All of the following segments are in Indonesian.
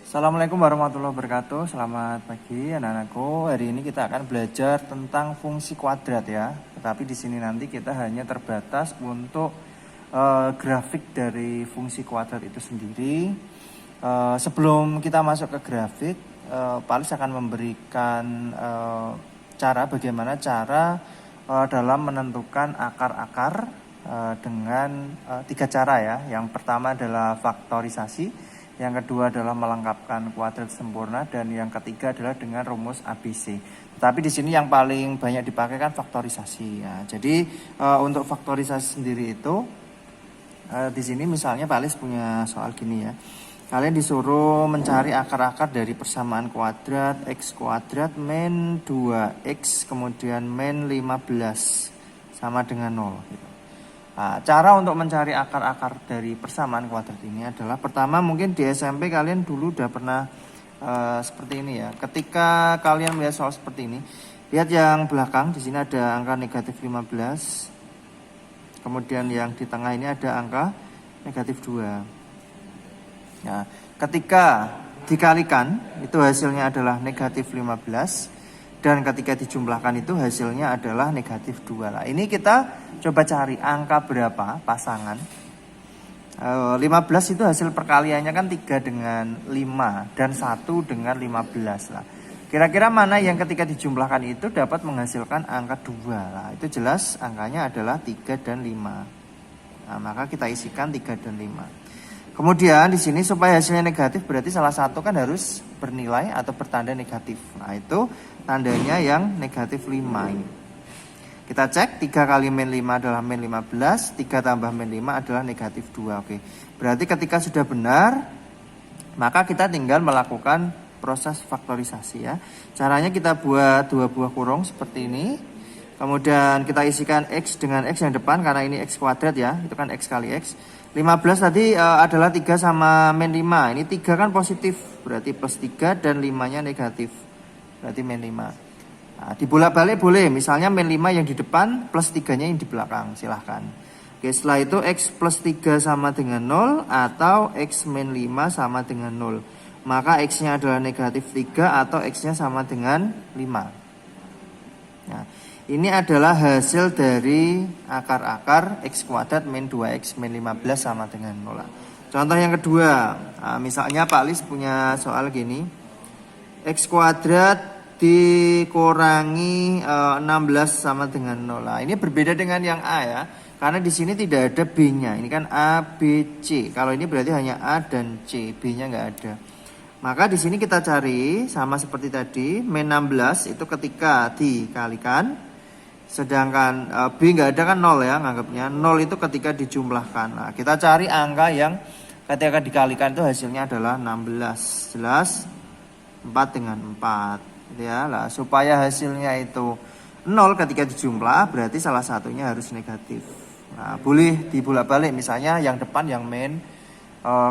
Assalamualaikum warahmatullahi wabarakatuh. Selamat pagi anak-anakku. Hari ini kita akan belajar tentang fungsi kuadrat ya. Tetapi di sini nanti kita hanya terbatas untuk grafik dari fungsi kuadrat itu sendiri. Sebelum kita masuk ke grafik, Pak Alis akan memberikan bagaimana cara dalam menentukan akar-akar dengan 3 cara ya. Yang pertama adalah faktorisasi. Yang kedua adalah melengkapkan kuadrat sempurna, dan yang ketiga adalah dengan rumus ABC. Tapi di sini yang paling banyak dipakai kan faktorisasi ya. Jadi untuk faktorisasi sendiri itu di sini misalnya Pak Alis punya soal gini ya. Kalian disuruh mencari akar-akar dari persamaan kuadrat x kuadrat min 2x kemudian min 15 sama dengan 0 gitu. Nah, cara untuk mencari akar-akar dari persamaan kuadrat ini adalah pertama, mungkin di SMP kalian dulu udah pernah seperti ini ya. Ketika kalian melihat soal seperti ini, lihat yang belakang, di sini ada angka negatif 15. Kemudian yang di tengah ini ada angka negatif 2. Nah, ketika dikalikan itu hasilnya adalah negatif 15. Dan ketika dijumlahkan itu hasilnya adalah negatif 2. Nah, ini kita coba cari angka berapa pasangan. 15 itu hasil perkaliannya kan 3 dengan 5 dan 1 dengan 15 lah. Kira-kira mana yang ketika dijumlahkan itu dapat menghasilkan angka 2. Nah, itu jelas angkanya adalah 3 dan 5. Nah, maka kita isikan 3 dan 5. Kemudian di sini supaya hasilnya negatif berarti salah satu kan harus bernilai atau bertanda negatif. Nah, itu tandanya yang negatif 5 ini. Kita cek 3 kali min 5 adalah min 15, 3 tambah min 5 adalah negatif 2. Oke. Berarti ketika sudah benar, maka kita tinggal melakukan proses faktorisasi ya. Caranya kita buat 2 buah kurung seperti ini. Kemudian kita isikan X dengan X yang depan karena ini X kuadrat ya. Itu kan X kali X. 15 tadi adalah 3 sama min 5. Ini 3 kan positif, berarti plus 3 dan 5-nya negatif. Berarti min 5. Nah, dibolak-balik boleh. Misalnya min 5 yang di depan plus 3-nya yang di belakang. Silahkan. Oke, setelah itu X plus 3 sama dengan 0 atau X min 5 sama dengan 0. Maka X-nya adalah negatif 3 atau X-nya sama dengan 5. Nah, ini adalah hasil dari akar-akar X kuadrat min 2X min 15 sama dengan 0. Contoh yang kedua, nah, misalnya Pak Alis punya soal gini. X kuadrat dikurangi 16 sama dengan 0. Nah, ini berbeda dengan yang A ya. Karena di sini tidak ada B-nya. Ini kan A, B, C. Kalau ini berarti hanya A dan C, B-nya nggak ada. Maka di sini kita cari sama seperti tadi, min 16 itu ketika dikalikan. Sedangkan B nggak ada kan 0 ya, nganggapnya 0 itu ketika dijumlahkan. Nah, kita cari angka yang ketika dikalikan itu hasilnya adalah 16. Jelas 4 dengan 4 ya. Lah, supaya hasilnya itu 0 ketika dijumlah berarti salah satunya harus negatif. Nah, boleh dibolak-balik, misalnya yang depan yang min,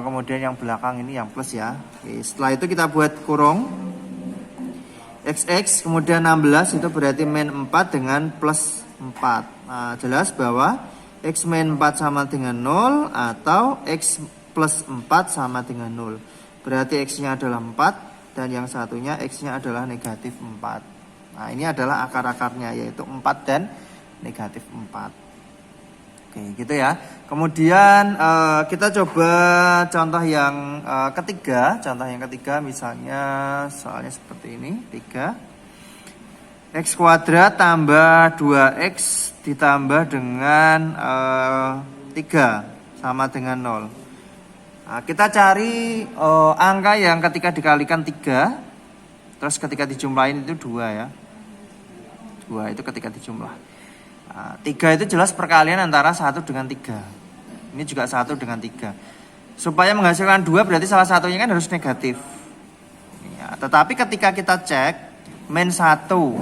kemudian yang belakang ini yang plus ya. Oke, setelah itu kita buat kurung XX kemudian 16 itu berarti min 4 dengan plus 4. Nah, jelas bahwa X min 4 sama dengan 0 atau X plus 4 sama dengan 0. Berarti X-nya adalah 4 dan yang satunya X-nya adalah negatif 4. Nah, ini adalah akar-akarnya yaitu 4 dan negatif 4. Oke, gitu ya. Kemudian kita coba contoh yang ketiga. Contoh yang ketiga misalnya soalnya seperti ini. 3 X kuadrat tambah 2X ditambah dengan 3 sama dengan 0. Nah, kita cari angka yang ketika dikalikan 3 terus ketika dijumlahin itu 2 ya. 2 itu ketika dijumlah. Nah, 3 itu jelas perkalian antara 1 dengan 3. Ini juga 1 dengan 3. Supaya menghasilkan 2 berarti salah satunya kan harus negatif. Ya, tetapi ketika kita cek min 1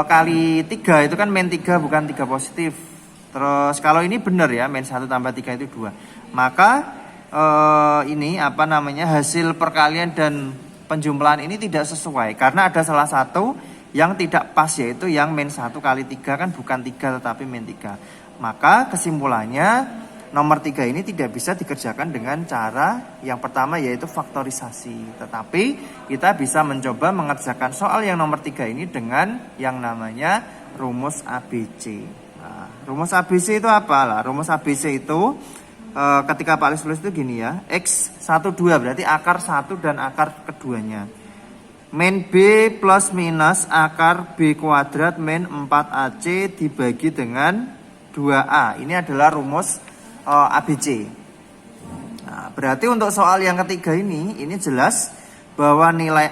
kali 3 itu kan min 3 bukan 3 positif. Terus kalau ini benar ya, min 1 tambah 3 itu 2. Maka ini hasil perkalian dan penjumlahan ini tidak sesuai. Karena ada salah satu yang tidak pas, yaitu yang min 1 kali 3 kan bukan 3 tetapi min 3. Maka kesimpulannya nomor 3 ini tidak bisa dikerjakan dengan cara yang pertama yaitu faktorisasi. Tetapi kita bisa mencoba mengerjakan soal yang nomor 3 ini dengan yang namanya rumus ABC. Nah, rumus ABC itu apa? Lah, rumus ABC itu ketika Pak Alis tulis itu gini ya. X12 berarti akar 1 dan akar keduanya. Min B plus minus akar B kuadrat min 4AC dibagi dengan 2A. Ini adalah rumus ABC. Nah, berarti untuk soal yang ketiga ini jelas bahwa nilai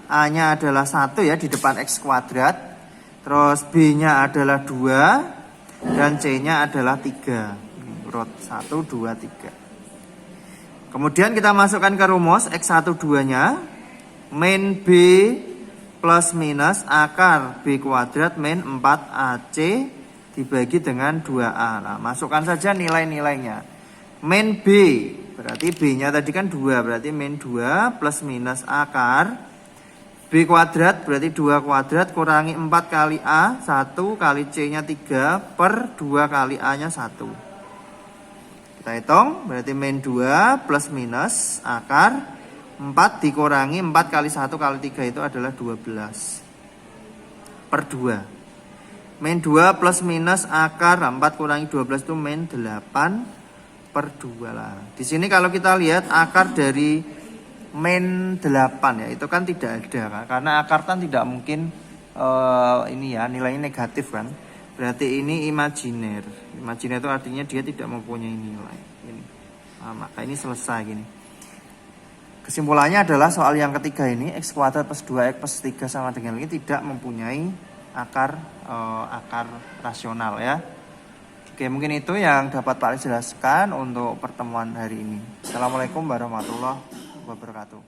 A-nya adalah 1 ya di depan X kuadrat. Terus B-nya adalah 2 dan C-nya adalah 3. Urut 1, 2, 3. Kemudian kita masukkan ke rumus X12-nya. Min B plus minus akar B kuadrat min 4AC dibagi dengan 2A. Nah, masukkan saja nilai-nilainya. Min B, berarti B-nya tadi kan 2, berarti min 2 plus minus akar B kuadrat, berarti 2 kuadrat kurangi 4 kali A, 1 kali C-nya 3 per 2 kali A-nya 1. Kita hitung, berarti min 2 plus minus akar 4 dikurangi 4 kali 1 kali 3 itu adalah 12 per 2. Min 2 plus minus akar 4 kurangi 12 itu min 8 per 2 lah. Di sini kalau kita lihat akar dari min 8 ya, itu kan tidak ada kan? Karena akar kan tidak mungkin ini ya nilainya negatif kan. Berarti ini imajiner. Imajiner itu artinya dia tidak mempunyai nilai. Ini. Nah, maka ini selesai gini. Kesimpulannya adalah soal yang ketiga ini X kuadrat plus 2X plus 3 sama dengan ini tidak mempunyai akar rasional ya. Oke, mungkin itu yang dapat Pak Alis jelaskan untuk pertemuan hari ini. Assalamualaikum warahmatullahi wabarakatuh.